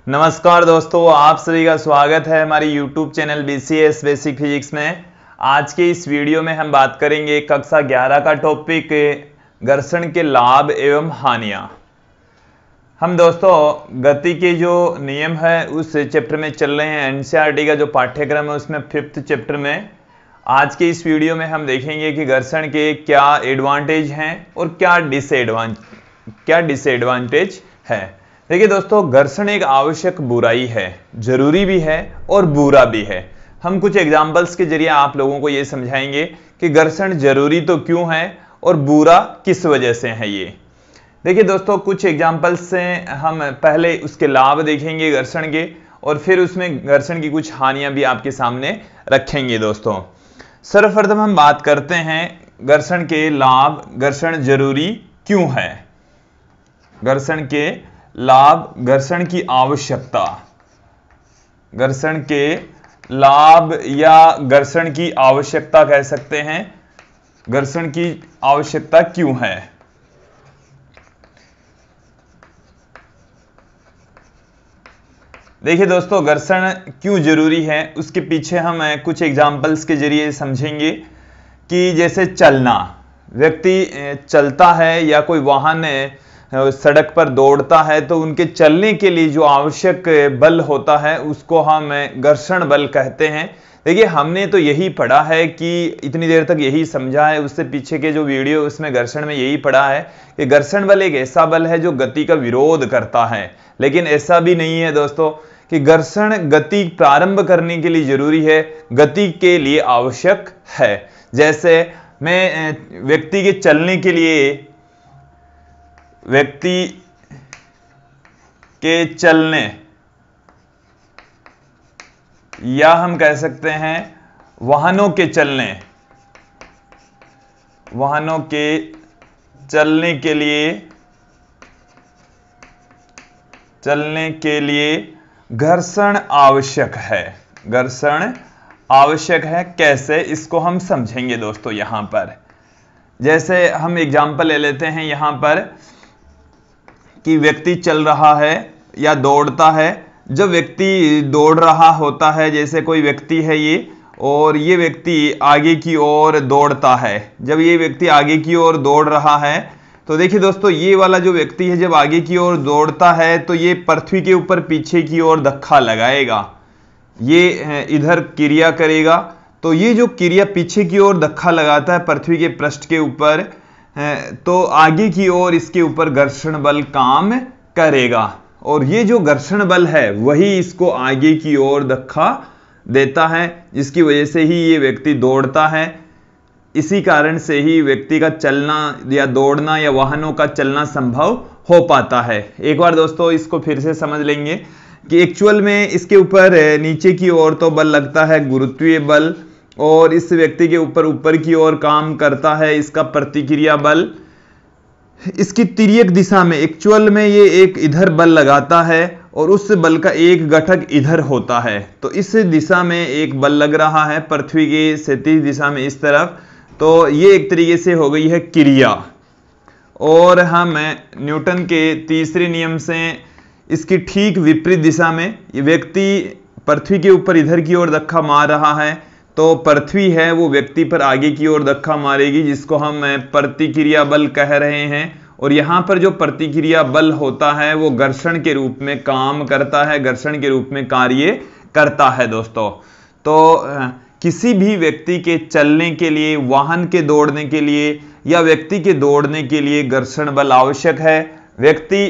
नमस्कार दोस्तों, आप सभी का स्वागत है हमारी YouTube channel BCS basic physics में। आज के इस वीडियो में हम बात करेंगे कक्षा 11 का टॉपिक घर्षण के लाभ एवं हानियां। हम दोस्तों गति के जो नियम है उस चैप्टर में चल रहे हैं। NCERT का जो पाठ्यक्रम है उसमें 5th चैप्टर में आज के इस वीडियो में हम देखेंगे कि घर्षण के क्या एडवांटेज हैं और क्या डिसएडवांटेज है। देखिए दोस्तों, घर्षण एक आवश्यक बुराई है, जरूरी भी है और बुरा भी है। हम कुछ एग्जांपल्स के जरिए आप लोगों को यह समझाएंगे कि घर्षण जरूरी तो क्यों है और बुरा किस वजह से है। ये देखिए दोस्तों, कुछ एग्जांपल्स से हम पहले उसके लाभ देखेंगे घर्षण के, और फिर उसमें घर्षण की कुछ हानियां भी आपके सामने रखेंगे। दोस्तों सर्वप्रथम हम बात करते हैं घर्षण के लाभ। घर्षण जरूरी क्यों है? घर्षण के लाभ, घर्षण की आवश्यकता। घर्षण के लाभ या घर्षण की आवश्यकता कह सकते हैं। घर्षण की आवश्यकता क्यों है? देखिए दोस्तों, घर्षण क्यों जरूरी है उसके पीछे हम कुछ एग्जांपल्स के जरिए समझेंगे कि जैसे चलना, व्यक्ति चलता है या कोई वाहन सड़क पर दौड़ता है तो उनके चलने के लिए जो आवश्यक बल होता है उसको हम घर्षण बल कहते हैं। देखिए हमने तो यही पढ़ा है कि इतनी देर तक यही समझा है, उससे पीछे के जो वीडियो उसमें घर्षण में यही पढ़ा है कि घर्षण बल एक ऐसा बल है जो गति का विरोध करता है। लेकिन ऐसा भी नहीं है दोस्तों कि घर्षण गति प्रारंभ करने के लिए जरूरी है, गति के लिए आवश्यक है। जैसे मैं व्यक्ति के चलने के लिए, व्यक्ति के चलने या हम कह सकते हैं वाहनों के चलने, वाहनों के चलने के लिए घर्षण आवश्यक है। घर्षण आवश्यक है कैसे, इसको हम समझेंगे दोस्तों। यहां पर जैसे हम एग्जांपल ले लेते हैं यहां पर कि व्यक्ति चल रहा है या दौड़ता है। जब व्यक्ति दौड़ रहा होता है, जैसे कोई व्यक्ति है ये, और ये व्यक्ति आगे की ओर दौड़ता है। जब ये व्यक्ति आगे की ओर दौड़ रहा है तो देखिए दोस्तों, ये वाला जो व्यक्ति है जब आगे की ओर दौड़ता है तो ये पृथ्वी के ऊपर पीछे की ओर धक्का लगाएगा, ये इधर क्रिया करेगा। तो ये जो क्रिया पीछे की ओर धक्का लगाता है पृथ्वी के पृष्ठ के ऊपर, तो आगे की ओर इसके ऊपर घर्षण बल काम करेगा, और ये जो घर्षण बल है वही इसको आगे की ओर धक्का देता है, जिसकी वजह से ही ये व्यक्ति दौड़ता है। इसी कारण से ही व्यक्ति का चलना या दौड़ना या वाहनों का चलना संभव हो पाता है। एक बार दोस्तों इसको फिर से समझ लेंगे कि एक्चुअल में इसके ऊपर नीचे की ओर तो बल लगता है गुरुत्वीय बल, और इस व्यक्ति के ऊपर की ओर काम करता है इसका प्रतिक्रिया बल। इसकी तिर्यक दिशा में एक्चुअल में ये एक इधर बल लगाता है और उस बल का एक घटक इधर होता है। तो इस दिशा में एक बल लग रहा है पृथ्वी की क्षैतिज दिशा में इस तरफ, तो ये एक तरीके से हो गई है क्रिया। और हम न्यूटन के तीसरे नियम से इसकी ठीक विपरीत दिशा में, ये व्यक्ति पृथ्वी के ऊपर इधर की ओर धक्का मार रहा है तो पृथ्वी है वो व्यक्ति पर आगे की ओर धक्का मारेगी, जिसको हम प्रतिक्रिया बल कह रहे हैं। और यहां पर जो प्रतिक्रिया बल होता है वो घर्षण के रूप में काम करता है, घर्षण के रूप में कार्य करता है दोस्तों। तो किसी भी व्यक्ति के चलने के लिए, वाहन के दौड़ने के लिए या व्यक्ति के दौड़ने के लिए घर्षण बल आवश्यक है। व्यक्ति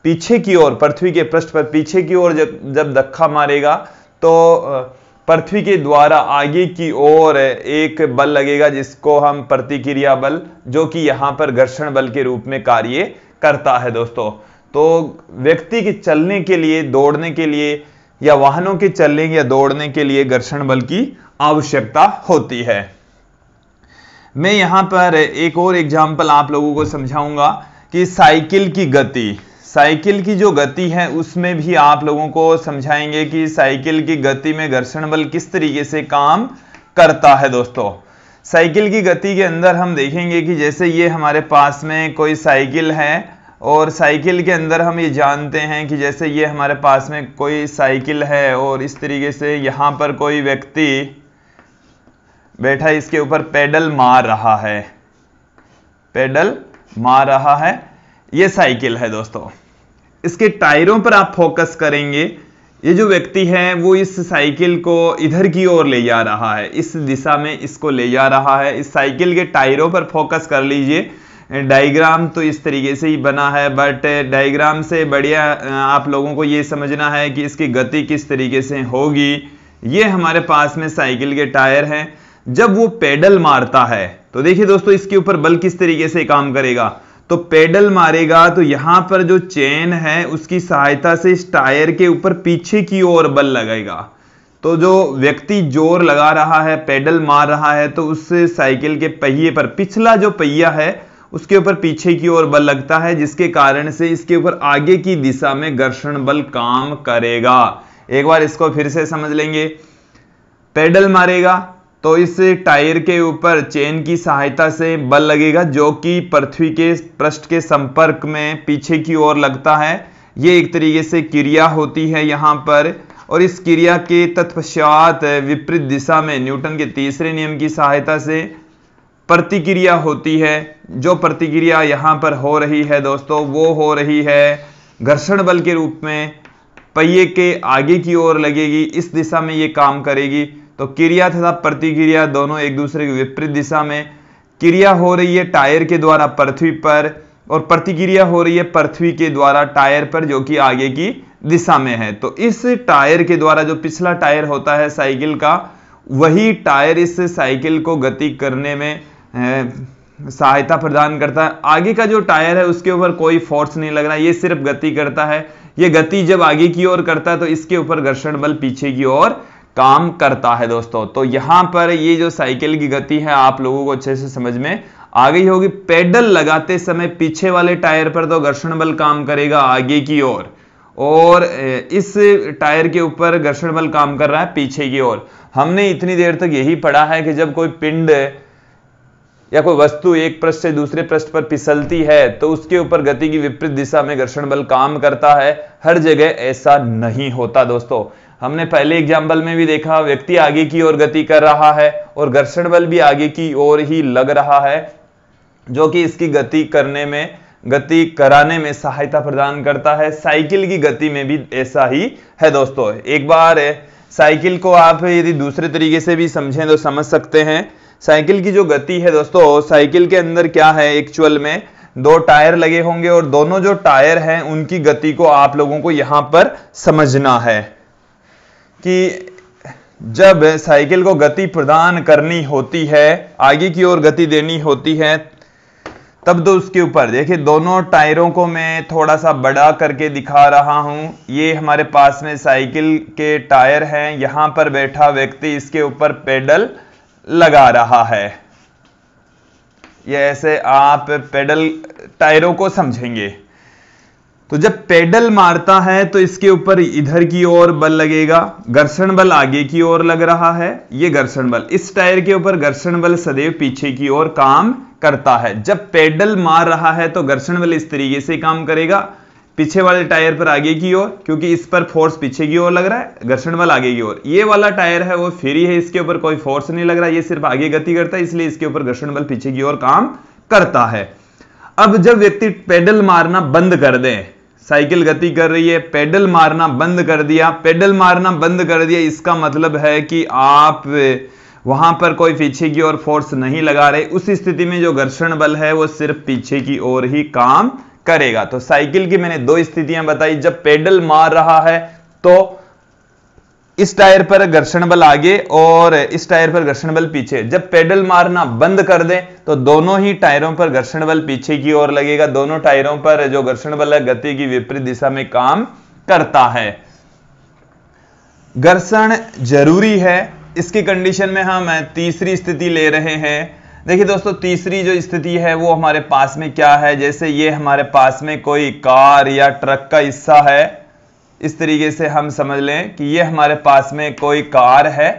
पीछे की ओर, पृथ्वी के पृष्ठ पर पीछे की ओर जब धक्का मारेगा तो पृथ्वी के द्वारा आगे की ओर एक बल लगेगा जिसको हम प्रतिक्रिया बल, जो कि यहां पर घर्षण बल के रूप में कार्य करता है दोस्तों। तो व्यक्ति के चलने के लिए, दौड़ने के लिए या वाहनों के चलने या दौड़ने के लिए घर्षण बल की आवश्यकता होती है। मैं यहां पर एक और एग्जांपल आप लोगों को समझाऊंगा कि साइकिल की गति, साइकिल की जो गति है उसमें भी आप लोगों को समझाएंगे कि साइकिल की गति में घर्षण बल किस तरीके से काम करता है दोस्तों। साइकिल की गति के अंदर हम देखेंगे कि जैसे ये हमारे पास में कोई साइकिल है और साइकिल के अंदर हम ये जानते हैं कि जैसे ये हमारे पास में कोई साइकिल है और इस तरीके से यहाँ पर कोई व्यक्ति बैठा है, इसके ऊपर पेडल मार रहा है, पेडल मार रहा है, ये साइकिल है दोस्तों। इसके टायरों पर आप फोकस करेंगे, ये जो व्यक्ति है वो इस साइकिल को इधर की ओर ले जा रहा है, इस दिशा में इसको ले जा रहा है। इस साइकिल के टायरों पर फोकस कर लीजिए। डायग्राम तो इस तरीके से ही बना है, बट डायग्राम से बढ़िया आप लोगों को ये समझना है कि इसकी गति किस तरीके से होगी। ये हमारे पास में साइकिल के टायर हैं। जब वो पेडल मारता है तो देखिए दोस्तों इसके ऊपर बल किस तरीके से काम करेगा। तो पेडल मारेगा तो यहां पर जो चेन है उसकी सहायता से इस टायर के ऊपर पीछे की ओर बल लगेगा। तो जो व्यक्ति जोर लगा रहा है, पेडल मार रहा है, तो उस साइकिल के पहिए पर पिछला जो पहिया है उसके ऊपर पीछे की ओर बल लगता है, जिसके कारण से इसके ऊपर आगे की दिशा में घर्षण बल काम करेगा। एक बार इसको फिर से समझ लेंगे। पेडल मारेगा तो इस टायर के ऊपर चेन की सहायता से बल लगेगा जो कि पृथ्वी के पृष्ठ के संपर्क में पीछे की ओर लगता है। ये एक तरीके से क्रिया होती है यहां पर, और इस क्रिया के तत्पश्चात विपरीत दिशा में न्यूटन के तीसरे नियम की सहायता से प्रतिक्रिया होती है। जो प्रतिक्रिया यहां पर हो रही है दोस्तों वो हो रही है घर्षण बल के रूप में, पहिए के आगे की ओर लगेगी, इस दिशा में ये काम करेगी। तो क्रिया तथा प्रतिक्रिया दोनों एक दूसरे के विपरीत दिशा में। क्रिया हो रही है टायर के द्वारा पृथ्वी पर और प्रतिक्रिया हो रही है पृथ्वी के द्वारा टायर पर, जो कि आगे की दिशा में है। तो इस टायर के द्वारा जो पिछला टायर होता है साइकिल का, वही टायर इस साइकिल को गति करने में सहायता प्रदान करता है। आगे का जो टायर है उसके ऊपर कोई फोर्स नहीं लग रहा, ये सिर्फ गति करता है। ये गति जब आगे की ओर करता है तो इसके ऊपर घर्षण बल पीछे की ओर काम करता है दोस्तों। तो यहां पर ये जो साइकिल की गति है आप लोगों को अच्छे से समझ में आ गई होगी। पेडल लगाते समय पीछे वाले टायर पर तो घर्षण बल काम करेगा आगे की ओर, और इस टायर के ऊपर घर्षण बल काम कर रहा है पीछे की ओर। हमने इतनी देर तक यही पढ़ा है कि जब कोई पिंड या कोई वस्तु एक पृष्ठ से दूसरे पृष्ठ पर फिसलती है तो उसके ऊपर गति की विपरीत दिशा में घर्षण बल काम करता है। हर जगह ऐसा नहीं होता दोस्तों। हमने पहले एग्जाम्पल में भी देखा, व्यक्ति आगे की ओर गति कर रहा है और घर्षण बल भी आगे की ओर ही लग रहा है, जो कि इसकी गति कराने में सहायता प्रदान करता है। साइकिल की गति में भी ऐसा ही है दोस्तों। एक बार साइकिल को आप यदि दूसरे तरीके से भी समझें तो समझ सकते हैं। साइकिल की जो गति है दोस्तों, साइकिल के अंदर क्या है, एक्चुअल में दो टायर लगे होंगे और दोनों जो टायर हैं उनकी गति को आप लोगों को यहां पर समझना है कि जब साइकिल को गति प्रदान करनी होती है, आगे की ओर गति देनी होती है, तब तो उसके ऊपर देखिए दोनों टायरों को मैं थोड़ा सा बड़ा करके दिखा रहा हूं। ये हमारे पास में साइकिल के टायर हैं, यहां पर बैठा व्यक्ति इसके ऊपर पेडल लगा रहा है। ये ऐसे आप पेडल टायरों को समझेंगे। तो जब पेडल मारता है तो इसके ऊपर इधर की ओर बल लगेगा, घर्षण बल आगे की ओर लग रहा है, ये घर्षण बल। इस टायर के ऊपर घर्षण बल सदैव पीछे की ओर काम करता है। जब पेडल मार रहा है तो घर्षण बल इस तरीके से काम करेगा, पीछे वाले टायर पर आगे की ओर, क्योंकि इस पर फोर्स पीछे की ओर लग रहा है, घर्षण बल आगे की ओर। ये वाला टायर है वो फ्री है, इसके ऊपर कोई फोर्स नहीं लग रहा, ये सिर्फ आगे गति करता है, इसलिए इसके ऊपर घर्षण बल पीछे की ओर काम करता है। अब जब व्यक्ति पेडल मारना बंद कर दे, साइकिल गति कर रही है, पेडल मारना बंद कर दिया, पेडल मारना बंद कर दिया, इसका मतलब है कि आप वहां पर कोई पीछे की ओर फोर्स नहीं लगा रहे। उस स्थिति में जो घर्षण बल है वो सिर्फ पीछे की ओर ही काम करेगा। तो साइकिल की मैंने दो स्थितियां बताई। जब पेडल मार रहा है तो इस टायर पर घर्षण बल आगे और इस टायर पर घर्षण बल पीछे। जब पेडल मारना बंद कर दे तो दोनों ही टायरों पर घर्षण बल पीछे की ओर लगेगा। दोनों टायरों पर जो घर्षण बल है गति की विपरीत दिशा में काम करता है। घर्षण जरूरी है, इसकी कंडीशन में हम तीसरी स्थिति ले रहे हैं। देखिए दोस्तों, तीसरी जो स्थिति है वो हमारे पास में क्या है, जैसे ये हमारे पास में कोई कार या ट्रक का हिस्सा है, इस तरीके से हम समझ लें कि ये हमारे पास में कोई कार है,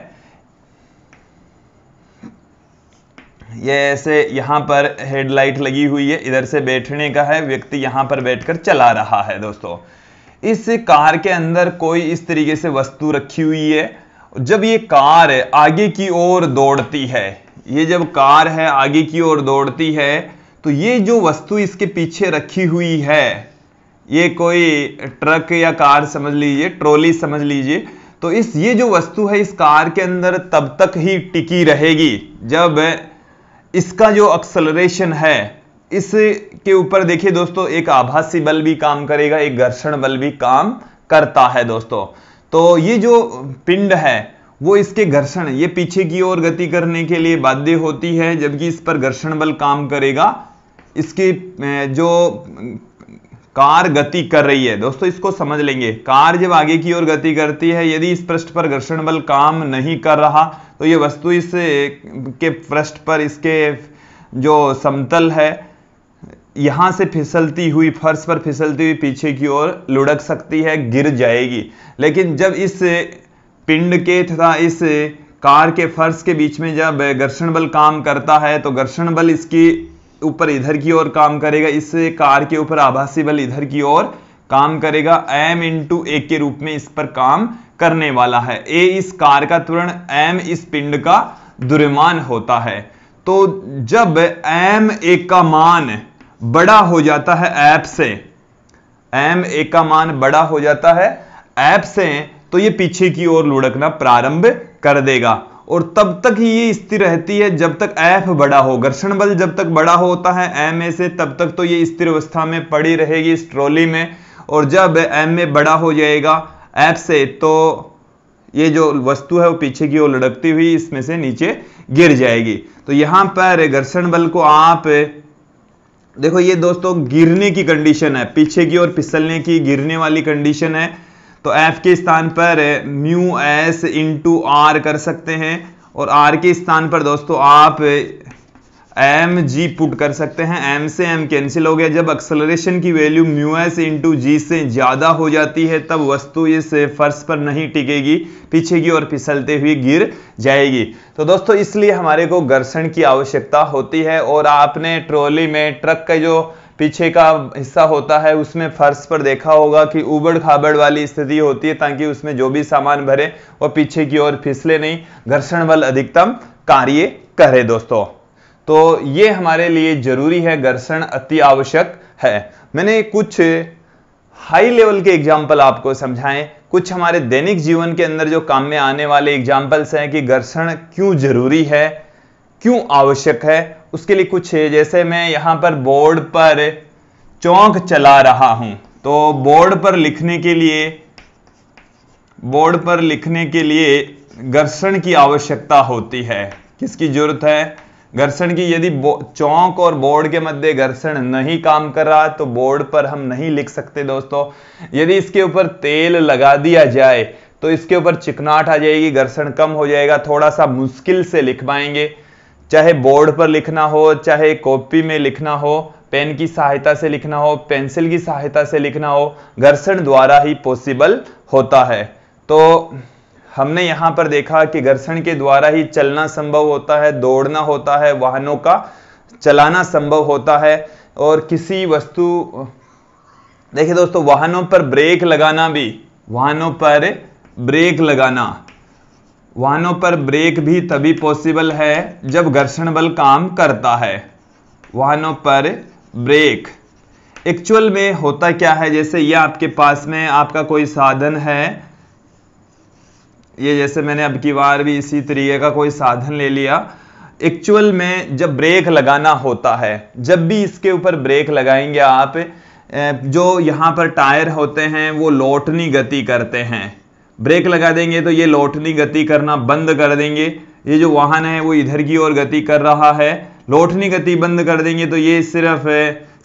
ये ऐसे यहाँ पर हेडलाइट लगी हुई है, इधर से बैठने का है, व्यक्ति यहाँ पर बैठकर चला रहा है। दोस्तों इस कार के अंदर कोई इस तरीके से वस्तु रखी हुई है। जब ये कार आगे की ओर दौड़ती है, ये जब कार है आगे की ओर दौड़ती है, तो ये जो वस्तु इसके पीछे रखी हुई है, ये कोई ट्रक या कार समझ लीजिए, ट्रॉली समझ लीजिए, तो ये जो वस्तु है इस कार के अंदर तब तक ही टिकी रहेगी जब इसका जो एक्सेलरेशन है, इसके ऊपर देखिए दोस्तों एक आभासी बल भी काम करेगा, एक घर्षण बल भी काम करता है। दोस्तों तो ये जो पिंड है वो इसके घर्षण, ये पीछे की ओर गति करने के लिए बाध्य होती है, जबकि इस पर घर्षण बल काम करेगा। इसकी जो कार गति कर रही है, दोस्तों इसको समझ लेंगे, कार जब आगे की ओर गति करती है, यदि इस पृष्ठ पर घर्षण बल काम नहीं कर रहा तो ये वस्तु इस के पृष्ठ पर, इसके जो समतल है, यहां से फिसलती हुई, फर्श पर फिसलती हुई पीछे की ओर लुढ़क सकती है, गिर जाएगी। लेकिन जब इस पिंड के तथा इस कार के फर्श के बीच में जब घर्षण बल काम करता है तो घर्षण बल इसकी ऊपर इधर की ओर काम करेगा, इस कार के ऊपर आभासी बल इधर की ओर काम करेगा, m इंटू ए के रूप में इस पर काम करने वाला है। a इस कार का त्वरण, m इस पिंड का द्रव्यमान होता है। तो जब m a का मान बड़ा हो जाता है ऐप से, m a का मान बड़ा हो जाता है ऐप से, तो ये पीछे की ओर लुढ़कना प्रारंभ कर देगा और तब तक ही ये स्थिर रहती है जब तक F बड़ा हो। घर्षण बल जब तक बड़ा होता है M A से, तब तक तो ये स्थिर अवस्था में पड़ी रहेगी इस ट्रॉली में, और जब M A बड़ा हो जाएगा F से, तो ये जो वस्तु है वो पीछे की ओर लुढ़कती हुई इसमें से नीचे गिर जाएगी। तो यहां पर घर्षण बल को आप देखो, ये दोस्तों गिरने की कंडीशन है, पीछे की ओर फिसलने की, गिरने वाली कंडीशन है। तो F के स्थान पर म्यू एस इंटू आर कर सकते हैं और R के स्थान पर दोस्तों आप एम जी पुट कर सकते हैं। M से M कैंसिल हो गया। जब एक्सेलरेशन की वैल्यू म्यू एस इंटू जी से ज्यादा हो जाती है तब वस्तु इस फर्श पर नहीं टिकेगी, पीछे की ओर फिसलते हुए गिर जाएगी। तो दोस्तों इसलिए हमारे को घर्षण की आवश्यकता होती है। और आपने ट्रॉली में ट्रक का जो पीछे का हिस्सा होता है उसमें फर्श पर देखा होगा कि उबड़ खाबड़ वाली स्थिति होती है, ताकि उसमें जो भी सामान भरे वो पीछे की ओर फिसले नहीं, घर्षण बल अधिकतम कार्य करे। दोस्तों तो ये हमारे लिए जरूरी है, घर्षण अति आवश्यक है। मैंने कुछ हाई लेवल के एग्जाम्पल आपको समझाएं, कुछ हमारे दैनिक जीवन के अंदर जो काम में आने वाले एग्जाम्पल्स हैं कि घर्षण क्यों जरूरी है, क्यों आवश्यक है। उसके लिए कुछ है, जैसे मैं यहां पर बोर्ड पर चौक चला रहा हूं, तो बोर्ड पर लिखने के लिए घर्षण की आवश्यकता होती है। किसकी जरूरत है? घर्षण की। यदि चौक और बोर्ड के मध्य घर्षण नहीं काम कर रहा तो बोर्ड पर हम नहीं लिख सकते। दोस्तों यदि इसके ऊपर तेल लगा दिया जाए तो इसके ऊपर चिकनाहट आ जाएगी, घर्षण कम हो जाएगा, थोड़ा सा मुश्किल से लिख पाएंगे। चाहे बोर्ड पर लिखना हो, चाहे कॉपी में लिखना हो, पेन की सहायता से लिखना हो, पेंसिल की सहायता से लिखना हो, घर्षण द्वारा ही पॉसिबल होता है। तो हमने यहां पर देखा कि घर्षण के द्वारा ही चलना संभव होता है, दौड़ना होता है, वाहनों का चलाना संभव होता है। और किसी वस्तु, देखिए दोस्तों, वाहनों पर ब्रेक भी तभी पॉसिबल है जब घर्षण बल काम करता है। वाहनों पर ब्रेक एक्चुअल में होता क्या है, जैसे ये आपके पास में आपका कोई साधन है, ये जैसे मैंने अब की बार भी इसी तरीके का कोई साधन ले लिया। एक्चुअल में जब ब्रेक लगाना होता है, जब भी इसके ऊपर ब्रेक लगाएंगे आप, जो यहां पर टायर होते हैं वो लौटनी गति करते हैं। ब्रेक लगा देंगे तो ये लौटनी गति करना बंद कर देंगे। ये जो वाहन है वो इधर की ओर गति कर रहा है, लौटनी गति बंद कर देंगे तो ये सिर्फ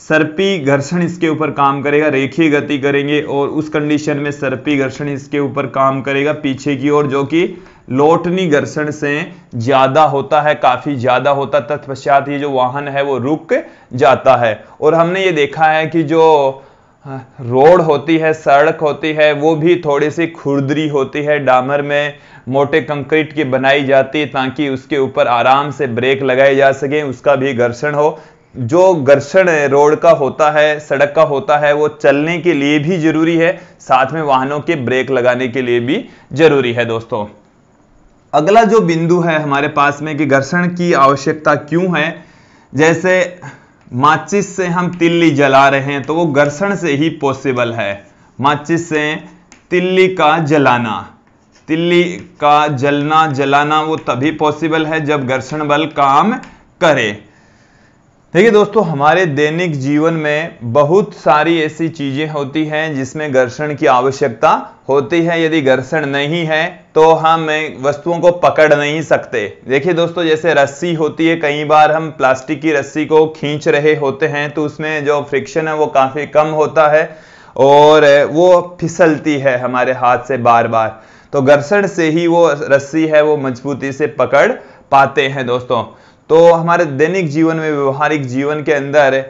सर्पी घर्षण इसके ऊपर काम करेगा, रेखीय गति करेंगे और उस कंडीशन में सर्पी घर्षण इसके ऊपर काम करेगा पीछे की ओर, जो कि लौटनी घर्षण से ज्यादा होता है, काफी ज्यादा होता है। तत्पश्चात ये जो वाहन है वो रुक जाता है। और हमने ये देखा है कि जो रोड होती है, सड़क होती है, वो भी थोड़ी सी खुरदरी होती है, डामर में मोटे कंक्रीट की बनाई जाती है ताकि उसके ऊपर आराम से ब्रेक लगाए जा सके, उसका भी घर्षण हो। जो घर्षण रोड का होता है, सड़क का होता है, वो चलने के लिए भी जरूरी है, साथ में वाहनों के ब्रेक लगाने के लिए भी जरूरी है दोस्तों। अगला जो बिंदु है हमारे पास में कि घर्षण की आवश्यकता क्यों है, जैसे माचिस से हम तिल्ली जला रहे हैं तो वो घर्षण से ही पॉसिबल है। माचिस से तिल्ली का जलाना, तिल्ली का जलाना वो तभी पॉसिबल है जब घर्षण बल काम करे। देखिए दोस्तों, हमारे दैनिक जीवन में बहुत सारी ऐसी चीजें होती हैं जिसमें घर्षण की आवश्यकता होती है। यदि घर्षण नहीं है तो हम वस्तुओं को पकड़ नहीं सकते। देखिए दोस्तों, जैसे रस्सी होती है, कई बार हम प्लास्टिक की रस्सी को खींच रहे होते हैं तो उसमें जो फ्रिक्शन है वो काफी कम होता है और वो फिसलती है हमारे हाथ से बार बार, तो घर्षण से ही वो रस्सी है वो मजबूती से पकड़ पाते हैं दोस्तों। तो हमारे दैनिक जीवन में, व्यवहारिक जीवन के अंदर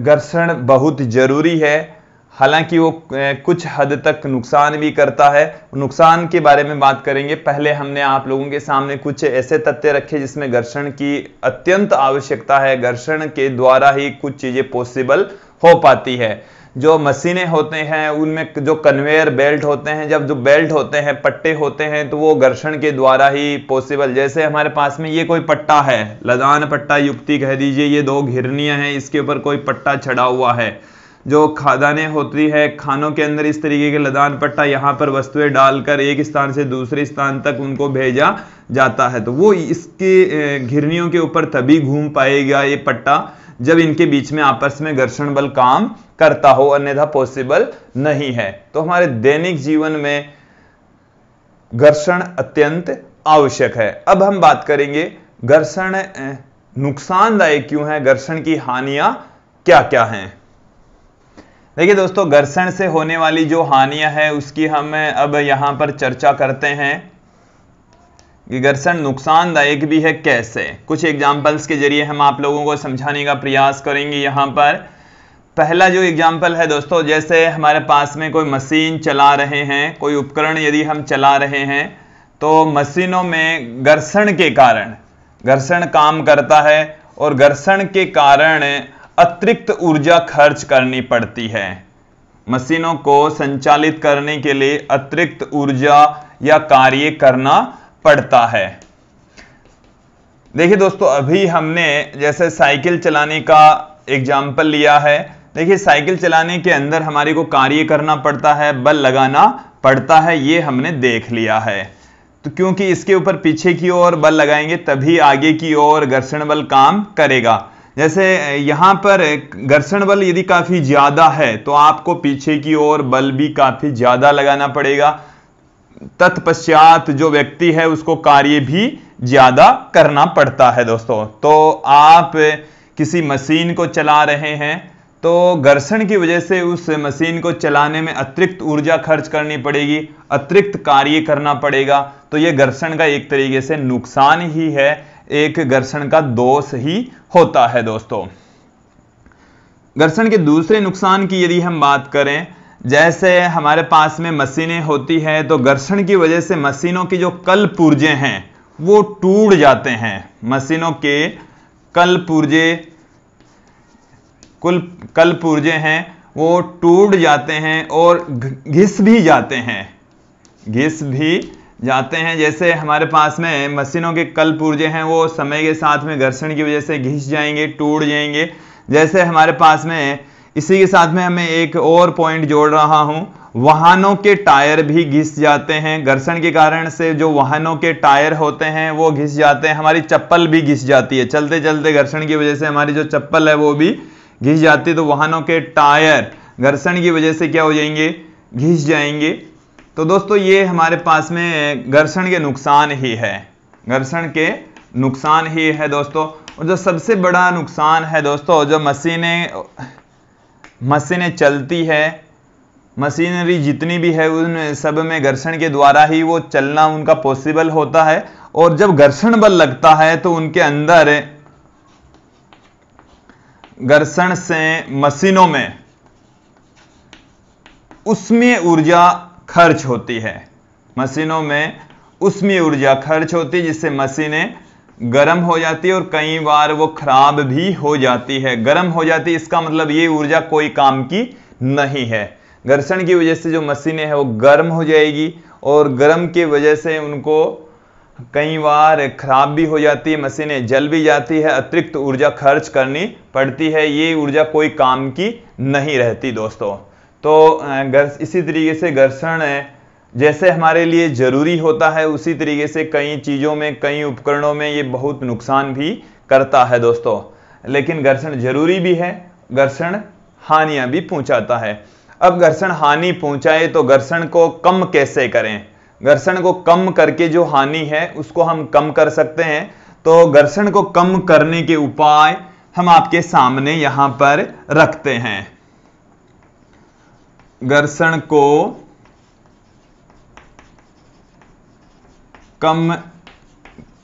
घर्षण बहुत जरूरी है। हालांकि वो कुछ हद तक नुकसान भी करता है। नुकसान के बारे में बात करेंगे। पहले हमने आप लोगों के सामने कुछ ऐसे तथ्य रखे जिसमें घर्षण की अत्यंत आवश्यकता है। घर्षण के द्वारा ही कुछ चीजें पॉसिबल हो पाती है। जो मशीनें होते हैं उनमें जो कन्वेयर बेल्ट होते हैं, जब जो बेल्ट होते हैं, पट्टे होते हैं, तो वो घर्षण के द्वारा ही पॉसिबल। जैसे हमारे पास में ये कोई पट्टा है, लदान पट्टा युक्ति कह दीजिए, ये दो घिरनियां हैं, इसके ऊपर कोई पट्टा चढ़ा हुआ है। जो खादानें होती है, खानों के अंदर इस तरीके के लदान पट्टा, यहाँ पर वस्तुएं डालकर एक स्थान से दूसरे स्थान तक उनको भेजा जाता है, तो वो इसके घिरनियों के ऊपर तभी घूम पाएगा ये पट्टा जब इनके बीच में आपस में घर्षण बल काम करता हो, अन्यथा पॉसिबल नहीं है। तो हमारे दैनिक जीवन में घर्षण अत्यंत आवश्यक है। अब हम बात करेंगे घर्षण नुकसानदायक क्यों है, घर्षण की हानियां क्या क्या हैं। देखिए दोस्तों, घर्षण से होने वाली जो हानियां हैं उसकी हम अब यहां पर चर्चा करते हैं कि घर्षण नुकसानदायक भी है कैसे। कुछ एग्जाम्पल्स के जरिए हम आप लोगों को समझाने का प्रयास करेंगे। यहां पर पहला जो एग्जाम्पल है दोस्तों, जैसे हमारे पास में कोई मशीन चला रहे हैं, कोई उपकरण यदि हम चला रहे हैं तो मशीनों में घर्षण के कारण, घर्षण काम करता है और घर्षण के कारण अतिरिक्त ऊर्जा खर्च करनी पड़ती है। मशीनों को संचालित करने के लिए अतिरिक्त ऊर्जा या कार्य करना पड़ता है। देखिए दोस्तों, अभी हमने जैसे साइकिल चलाने का एग्जाम्पल लिया है। देखिए, साइकिल चलाने के अंदर हमारे को कार्य करना पड़ता है, बल लगाना पड़ता है, ये हमने देख लिया है। तो क्योंकि इसके ऊपर पीछे की ओर बल लगाएंगे तभी आगे की ओर घर्षण बल काम करेगा। जैसे यहां पर घर्षण बल यदि काफी ज्यादा है तो आपको पीछे की ओर बल भी काफी ज्यादा लगाना पड़ेगा। तत्पश्चात जो व्यक्ति है उसको कार्य भी ज्यादा करना पड़ता है दोस्तों। तो आप किसी मशीन को चला रहे हैं तो घर्षण की वजह से उस मशीन को चलाने में अतिरिक्त ऊर्जा खर्च करनी पड़ेगी, अतिरिक्त कार्य करना पड़ेगा। तो यह घर्षण का एक तरीके से नुकसान ही है, एक घर्षण का दोष ही होता है दोस्तों। घर्षण के दूसरे नुकसान की यदि हम बात करें, जैसे हमारे पास में मशीनें होती हैं तो घर्षण की वजह से मशीनों की जो कल पुर्जे हैं वो टूट जाते हैं। मशीनों के कल पुर्जे हैं वो टूट जाते हैं और घिस भी जाते हैं। जैसे हमारे पास में मशीनों के कल पुर्जे हैं वो समय के साथ में घर्षण की वजह से घिस जाएंगे, टूट जाएंगे। जैसे हमारे पास में इसी के साथ में हमें एक और पॉइंट जोड़ रहा हूं, वाहनों के टायर भी घिस जाते हैं। घर्षण के कारण से जो वाहनों के टायर होते हैं वो घिस जाते हैं। हमारी चप्पल भी घिस जाती है, चलते चलते घर्षण की वजह से हमारी जो चप्पल है वो भी घिस जाती है। तो वाहनों के टायर घर्षण की वजह से क्या हो जाएंगे, घिस जाएंगे। तो दोस्तों, ये हमारे पास में घर्षण के नुकसान ही है, घर्षण के नुकसान ही है दोस्तों। और जो सबसे बड़ा नुकसान है दोस्तों, जो मशीनें चलती है, मशीनरी जितनी भी है उन सब में घर्षण के द्वारा ही वो चलना उनका पॉसिबल होता है। और जब घर्षण बल लगता है तो उनके अंदर घर्षण से मशीनों में उष्मीय ऊर्जा खर्च होती है, मशीनों में उष्मीय ऊर्जा खर्च होती है, जिससे मशीनें गर्म हो जाती है और कई बार वो खराब भी हो जाती है। गर्म हो जाती है इसका मतलब ये ऊर्जा कोई काम की नहीं है। घर्षण की वजह से जो मशीनें हैं वो गर्म हो जाएगी और गर्म की वजह से उनको कई बार खराब भी हो जाती है, मशीनें जल भी जाती है, अतिरिक्त ऊर्जा खर्च करनी पड़ती है। ये ऊर्जा कोई काम की नहीं रहती दोस्तों। तो इसी तरीके से घर्षण जैसे हमारे लिए जरूरी होता है, उसी तरीके से कई चीजों में, कई उपकरणों में ये बहुत नुकसान भी करता है दोस्तों। लेकिन घर्षण जरूरी भी है, घर्षण हानियां भी पहुंचाता है। अब घर्षण हानि पहुंचाए तो घर्षण को कम कैसे करें? घर्षण को कम करके जो हानि है उसको हम कम कर सकते हैं। तो घर्षण को कम करने के उपाय हम आपके सामने यहां पर रखते हैं। घर्षण को कम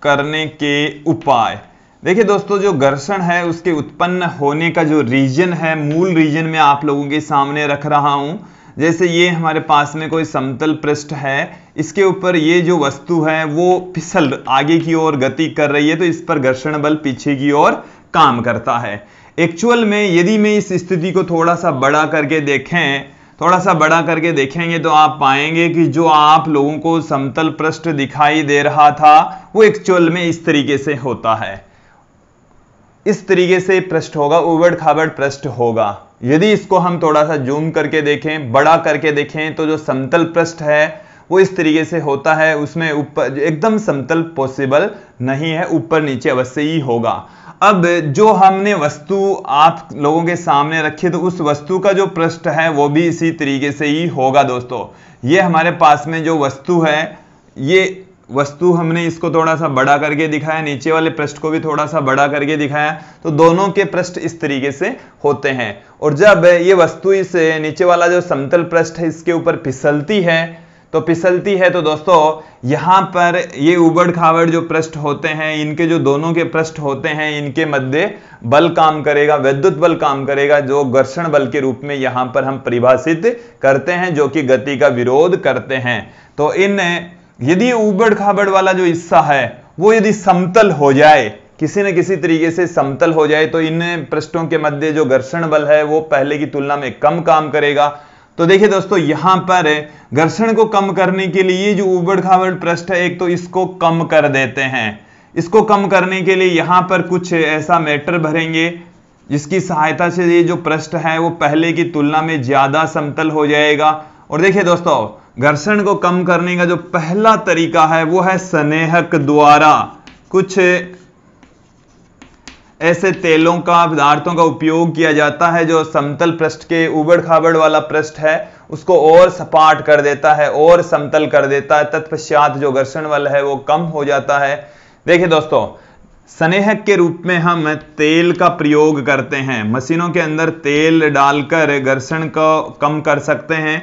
करने के उपाय, देखिए दोस्तों, जो घर्षण है उसके उत्पन्न होने का जो रीजन है, मूल रीजन मैं आप लोगों के सामने रख रहा हूं। जैसे ये हमारे पास में कोई समतल पृष्ठ है, इसके ऊपर ये जो वस्तु है वो फिसल आगे की ओर गति कर रही है, तो इस पर घर्षण बल पीछे की ओर काम करता है। एक्चुअल में यदि मैं इस स्थिति को थोड़ा सा बड़ा करके देखेंगे तो आप पाएंगे कि जो आप लोगों को समतल पृष्ठ दिखाई दे रहा था वो एक्चुअल में इस तरीके से होता है। इस तरीके से पृष्ठ होगा, उबड़ खाबड़ पृष्ठ होगा। यदि इसको हम थोड़ा सा जूम करके देखें, बड़ा करके देखें, तो जो समतल पृष्ठ है वो इस तरीके से होता है। उसमें ऊपर एकदम समतल पॉसिबल नहीं है, ऊपर नीचे अवश्य ही होगा। अब जो हमने वस्तु आप लोगों के सामने रखी, तो उस वस्तु का जो पृष्ठ है वो भी इसी तरीके से ही होगा दोस्तों। ये हमारे पास में जो वस्तु है, ये वस्तु हमने इसको थोड़ा सा बड़ा करके दिखाया, नीचे वाले पृष्ठ को भी थोड़ा सा बड़ा करके दिखाया, तो दोनों के पृष्ठ इस तरीके से होते हैं। और जब ये वस्तु इस नीचे वाला जो समतल पृष्ठ है इसके ऊपर फिसलती है तो दोस्तों यहां पर ये उबड़ खाबड़ जो पृष्ठ होते हैं, इनके जो दोनों के पृष्ठ होते हैं, इनके मध्य बल काम करेगा, विद्युत बल काम करेगा, जो घर्षण बल के रूप में यहां पर हम परिभाषित करते हैं, जो कि गति का विरोध करते हैं। तो यदि उबड़ खाबड़ वाला जो हिस्सा है वो यदि समतल हो जाए, किसी न किसी तरीके से समतल हो जाए, तो इन पृष्ठों के मध्य जो घर्षण बल है वो पहले की तुलना में कम काम करेगा। तो देखिए दोस्तों, यहां पर घर्षण को कम करने के लिए जो उबड़ खाबड़ पृष्ठ है, एक तो इसको कम कर देते हैं। इसको कम करने के लिए यहां पर कुछ ऐसा मैटर भरेंगे जिसकी सहायता से ये जो पृष्ठ है वो पहले की तुलना में ज्यादा समतल हो जाएगा। और देखिए दोस्तों, घर्षण को कम करने का जो पहला तरीका है वो है स्नेहक द्वारा कुछ ऐसे तेलों का, पदार्थों का उपयोग किया जाता है जो समतल पृष्ठ के उबड़ खाबड़ वाला पृष्ठ है उसको और सपाट कर देता है और समतल कर देता है। तत्पश्चात जो घर्षण बल है वो कम हो जाता है। देखिए दोस्तों, स्नेहक के रूप में हम तेल का प्रयोग करते हैं। मशीनों के अंदर तेल डालकर घर्षण को कम कर सकते हैं।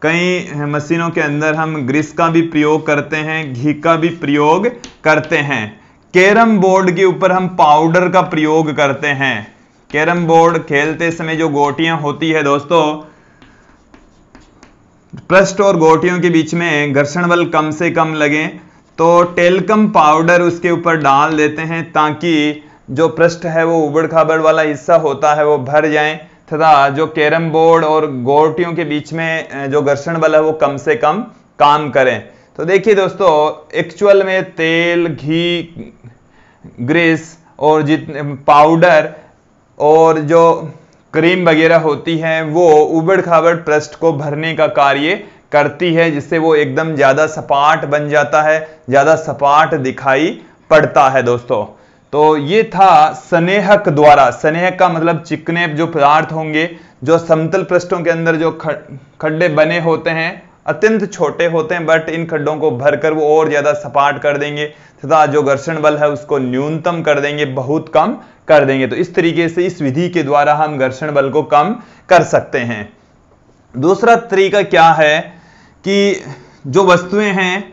कई मशीनों के अंदर हम ग्रीस का भी प्रयोग करते हैं, घी का भी प्रयोग करते हैं। कैरम बोर्ड के ऊपर हम पाउडर का प्रयोग करते हैं। कैरम बोर्ड खेलते समय जो गोटियां होती है दोस्तों, पृष्ठ और गोटियों के बीच में घर्षण बल कम से कम लगे, तो टेल्कम पाउडर उसके ऊपर डाल देते हैं ताकि जो पृष्ठ है वो उबड़ खाबड़ वाला हिस्सा होता है वो भर जाए, तथा जो कैरम बोर्ड और गोटियों के बीच में जो घर्षण बल है वो कम से कम काम करें। तो देखिए दोस्तों, एक्चुअल में तेल, घी, ग्रीस और जितने पाउडर और जो क्रीम वगैरह होती है वो उबड़ खाबड़ पृष्ठ को भरने का कार्य करती है, जिससे वो एकदम ज्यादा सपाट बन जाता है, ज्यादा सपाट दिखाई पड़ता है दोस्तों। तो ये था स्नेहक द्वारा। स्नेहक का मतलब चिकने जो पदार्थ होंगे, जो समतल पृष्ठों के अंदर जो खड्डे बने होते हैं, अत्यंत छोटे होते हैं, बट इन खड्डों को भरकर वो और ज्यादा सपाट कर देंगे तथा जो घर्षण बल है उसको न्यूनतम कर देंगे, बहुत कम कर देंगे। तो इस तरीके से इस विधि के द्वारा हम घर्षण बल को कम कर सकते हैं। दूसरा तरीका क्या है कि जो वस्तुएं हैं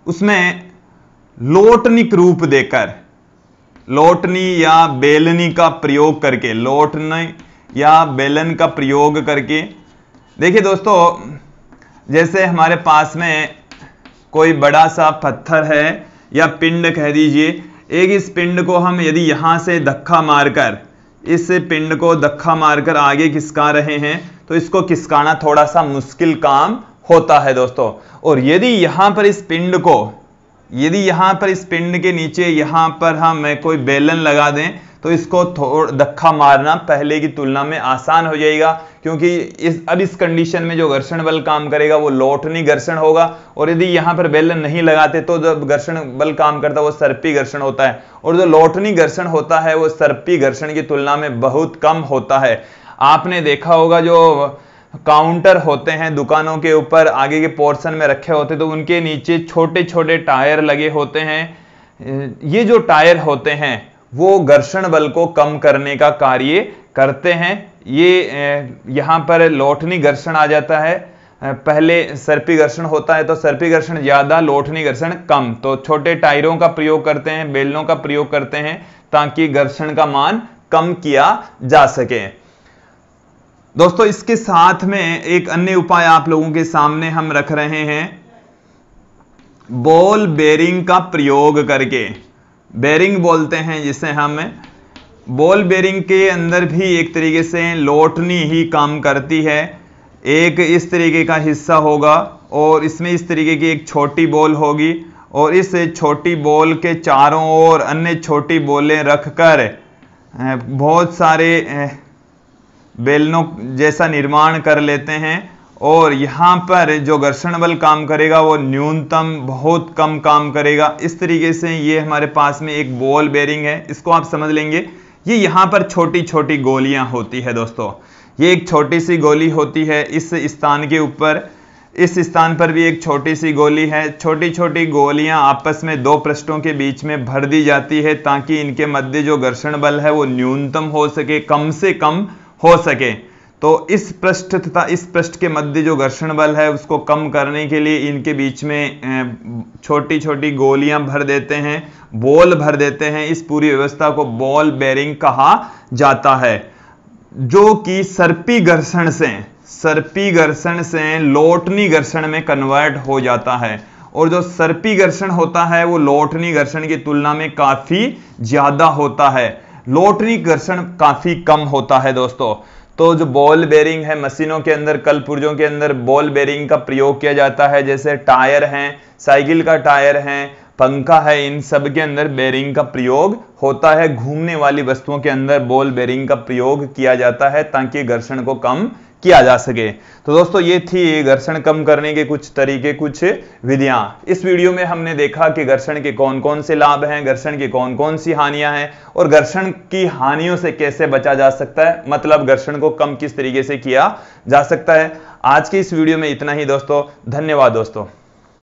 उसमें लोटनिक रूप देकर, लोटनी या बेलनी का प्रयोग करके, लोटनी या बेलन का प्रयोग करके देखिए दोस्तों, जैसे हमारे पास में कोई बड़ा सा पत्थर है या पिंड कह दीजिए, एक इस पिंड को हम यदि यहां से धक्का मारकर, इस पिंड को धक्का मारकर आगे खिसका रहे हैं तो इसको खिसकाना थोड़ा सा मुश्किल काम होता है दोस्तों। और यदि यहां पर इस पिंड को, यदि यहां पर इस पिंड के नीचे यहां पर हम कोई बेलन लगा दें तो इसको थोड़ा धक्का मारना पहले की तुलना में आसान हो जाएगा, क्योंकि इस कंडीशन में जो घर्षण बल काम करेगा वो लोटनी घर्षण होगा। और यदि यहां पर बेलन नहीं लगाते तो जब घर्षण बल काम करता है वो सर्पी घर्षण होता है, और जो लोटनी घर्षण होता है वो सर्पी घर्षण की तुलना में बहुत कम होता है। आपने देखा होगा जो काउंटर होते हैं दुकानों के ऊपर आगे के पोर्शन में रखे होते तो उनके नीचे छोटे छोटे टायर लगे होते हैं। ये जो टायर होते हैं वो घर्षण बल को कम करने का कार्य करते हैं। ये यहां पर लोटनी घर्षण आ जाता है, पहले सर्पी घर्षण होता है तो सर्पी घर्षण ज्यादा, लोटनी घर्षण कम। तो छोटे टायरों का प्रयोग करते हैं, बेलनों का प्रयोग करते हैं ताकि घर्षण का मान कम किया जा सके। दोस्तों इसके साथ में एक अन्य उपाय आप लोगों के सामने हम रख रहे हैं, बॉल बेरिंग का प्रयोग करके। बेरिंग बोलते हैं जिसे हम, बॉल बेरिंग के अंदर भी एक तरीके से लोटनी ही काम करती है। एक इस तरीके का हिस्सा होगा और इसमें इस तरीके की एक छोटी बॉल होगी, और इस छोटी बॉल के चारों ओर अन्य छोटी बॉलें रखकर बहुत सारे बेलनों जैसा निर्माण कर लेते हैं। और यहाँ पर जो घर्षण बल काम करेगा वो न्यूनतम बहुत कम काम करेगा। इस तरीके से ये हमारे पास में एक बॉल बेरिंग है, इसको आप समझ लेंगे। ये यहाँ पर छोटी छोटी गोलियां होती है दोस्तों, ये एक छोटी सी गोली होती है इस स्थान के ऊपर, इस स्थान पर भी एक छोटी सी गोली है। छोटी छोटी गोलियां आपस में दो पृष्ठों के बीच में भर दी जाती है ताकि इनके मध्य जो घर्षण बल है वो न्यूनतम हो सके, कम से कम हो सके। तो इस पृष्ठ तथा इस पृष्ठ के मध्य जो घर्षण बल है उसको कम करने के लिए इनके बीच में छोटी छोटी गोलियां भर देते हैं, बॉल भर देते हैं। इस पूरी व्यवस्था को बॉल बेरिंग कहा जाता है, जो कि सर्पी घर्षण से लोटनी घर्षण में कन्वर्ट हो जाता है। और जो सर्पी घर्षण होता है वो लोटनी घर्षण की तुलना में काफी ज्यादा होता है, लोटनी घर्षण काफी कम होता है दोस्तों। तो जो बॉल बेरिंग है, मशीनों के अंदर, कल पुर्जों के अंदर बॉल बेरिंग का प्रयोग किया जाता है। जैसे टायर हैं, साइकिल का टायर है, पंखा है, इन सब के अंदर बेरिंग का प्रयोग होता है। घूमने वाली वस्तुओं के अंदर बॉल बेरिंग का प्रयोग किया जाता है ताकि घर्षण को कम किया जा सके। तो दोस्तों ये थी घर्षण कम करने के कुछ तरीके, कुछ विधियां। इस वीडियो में हमने देखा कि घर्षण के कौन कौन से लाभ हैं, घर्षण की कौन कौन सी हानियां हैं और घर्षण की हानियों से कैसे बचा जा सकता है, मतलब घर्षण को कम किस तरीके से किया जा सकता है। आज की इस वीडियो में इतना ही दोस्तों, धन्यवाद दोस्तों।